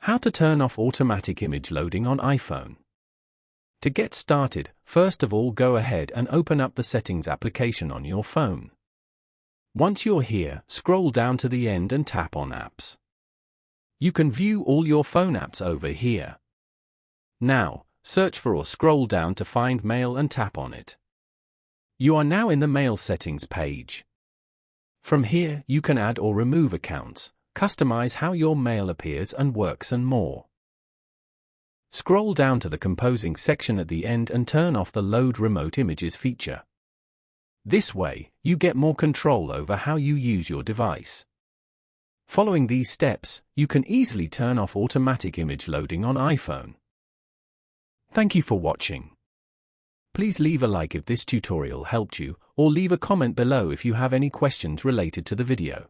How to turn off automatic image loading on iPhone. To get started, first of all go ahead and open up the Settings application on your phone. Once you're here, scroll down to the end and tap on Apps. You can view all your phone apps over here. Now, search for or scroll down to find Mail and tap on it. You are now in the Mail settings page. From here, you can add or remove accounts, customize how your mail appears and works and more. Scroll down to the Composing section at the end and turn off the Load Remote Images feature. This way, you get more control over how you use your device. Following these steps, you can easily turn off automatic image loading on iPhone. Thank you for watching. Please leave a like if this tutorial helped you, or leave a comment below if you have any questions related to the video.